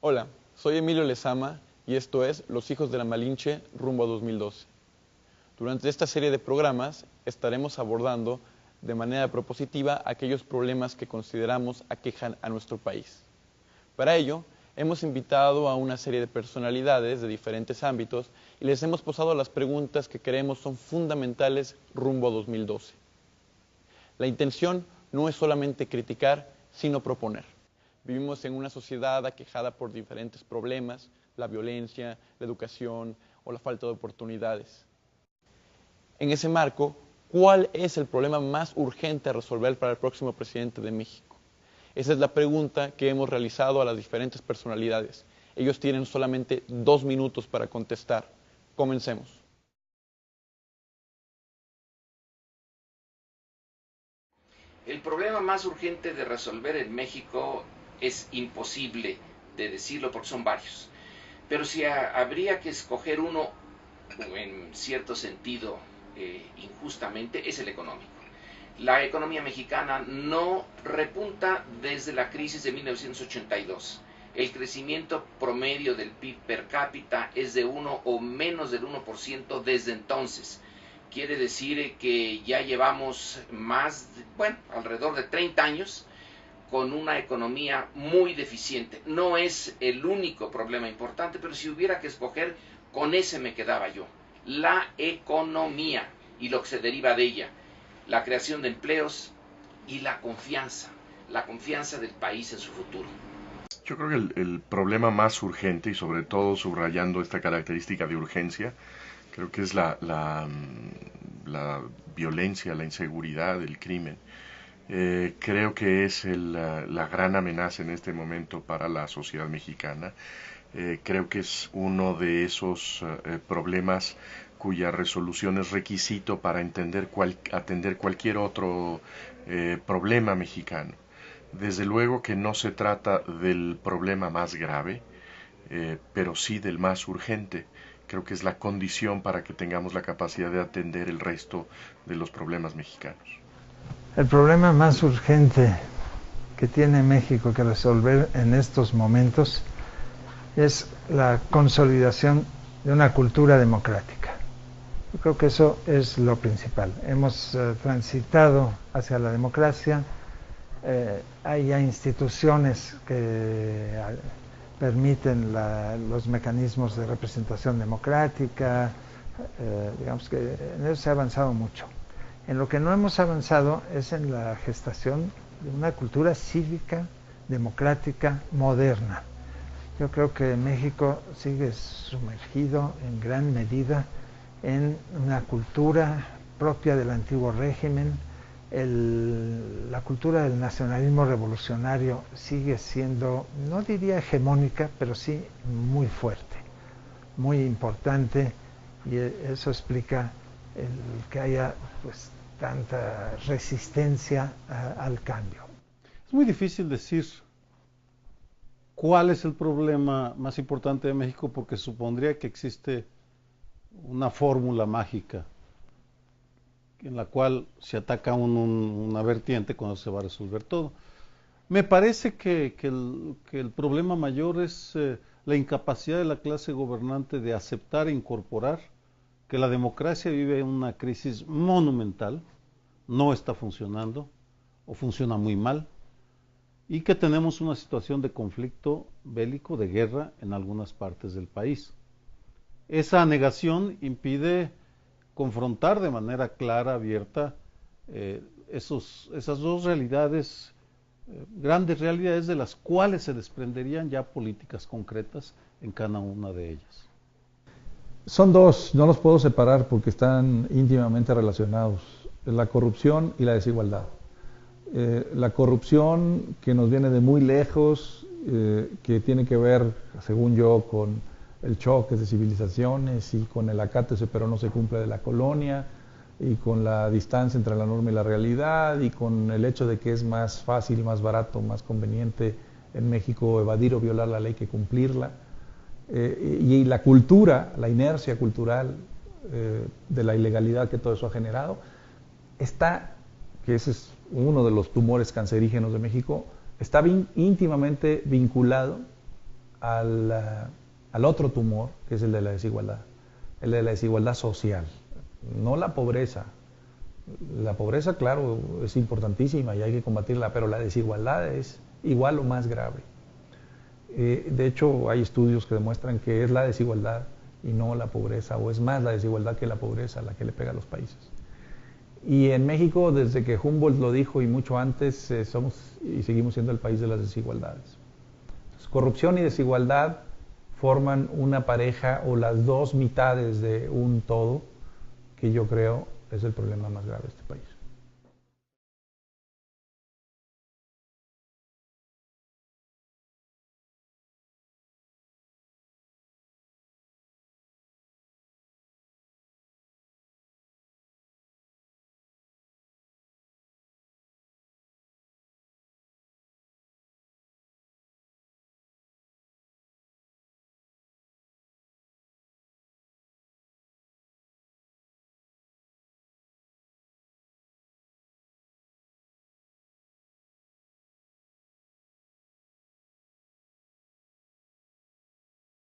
Hola, soy Emilio Lezama y esto es Los Hijos de la Malinche rumbo a 2012. Durante esta serie de programas estaremos abordando de manera propositiva aquellos problemas que consideramos aquejan a nuestro país. Para ello, hemos invitado a una serie de personalidades de diferentes ámbitos y les hemos posado las preguntas que creemos son fundamentales rumbo a 2012. La intención no es solamente criticar, sino proponer. Vivimos en una sociedad aquejada por diferentes problemas, la violencia, la educación o la falta de oportunidades. En ese marco, ¿cuál es el problema más urgente a resolver para el próximo presidente de México? Esa es la pregunta que hemos realizado a las diferentes personalidades. Ellos tienen solamente 2 minutos para contestar. Comencemos. El problema más urgente de resolver en México es imposible de decirlo porque son varios. Pero si habría que escoger uno, en cierto sentido, injustamente, es el económico. La economía mexicana no repunta desde la crisis de 1982. El crecimiento promedio del PIB per cápita es de 1 o menos del 1% desde entonces. Quiere decir que ya llevamos alrededor de 30 años con una economía muy deficiente. No es el único problema importante, pero si hubiera que escoger, con ese me quedaba yo. La economía y lo que se deriva de ella, la creación de empleos y la confianza del país en su futuro. Yo creo que el problema más urgente, y sobre todo subrayando esta característica de urgencia, creo que es la violencia, la inseguridad, el crimen. Creo que es la gran amenaza en este momento para la sociedad mexicana. Creo que es uno de esos problemas cuya resolución es requisito para atender cualquier otro problema mexicano. Desde luego que no se trata del problema más grave, pero sí del más urgente. Creo que es la condición para que tengamos la capacidad de atender el resto de los problemas mexicanos. El problema más urgente que tiene México que resolver en estos momentos es la consolidación de una cultura democrática. Yo creo que eso es lo principal. Hemos transitado hacia la democracia, hay ya instituciones que permiten los mecanismos de representación democrática, digamos que en eso se ha avanzado mucho. En lo que no hemos avanzado es en la gestación de una cultura cívica, democrática, moderna. Yo creo que México sigue sumergido en gran medida en una cultura propia del antiguo régimen. La cultura del nacionalismo revolucionario sigue siendo, no diría hegemónica, pero sí muy fuerte, muy importante, y eso explica el que haya pues tanta resistencia al cambio. Es muy difícil decir cuál es el problema más importante de México porque supondría que existe una fórmula mágica en la cual se ataca una vertiente cuando se va a resolver todo. Me parece que el problema mayor es la incapacidad de la clase gobernante de aceptar e incorporar que la democracia vive una crisis monumental, no está funcionando o funciona muy mal, y que tenemos una situación de conflicto bélico, de guerra en algunas partes del país. Esa negación impide confrontar de manera clara, abierta, esas dos realidades, grandes realidades de las cuales se desprenderían ya políticas concretas en cada una de ellas. Son dos, no los puedo separar porque están íntimamente relacionados, la corrupción y la desigualdad. La corrupción que nos viene de muy lejos, que tiene que ver, según yo, con el choque de civilizaciones y con el acátese pero no se cumple de la colonia, y con la distancia entre la norma y la realidad, y con el hecho de que es más fácil, más barato, más conveniente en México evadir o violar la ley que cumplirla. Y la cultura, la inercia cultural de la ilegalidad que todo eso ha generado, que ese es uno de los tumores cancerígenos de México, está íntimamente vinculado al otro tumor, que es el de la desigualdad, el de la desigualdad social, no la pobreza. La pobreza, claro, es importantísima y hay que combatirla, pero la desigualdad es igual o más grave. De hecho, hay estudios que demuestran que es la desigualdad y no la pobreza, o es más la desigualdad que la pobreza la que le pega a los países. Y en México, desde que Humboldt lo dijo y mucho antes, somos y seguimos siendo el país de las desigualdades. Entonces, corrupción y desigualdad forman una pareja o las dos mitades de un todo que yo creo es el problema más grave de este país.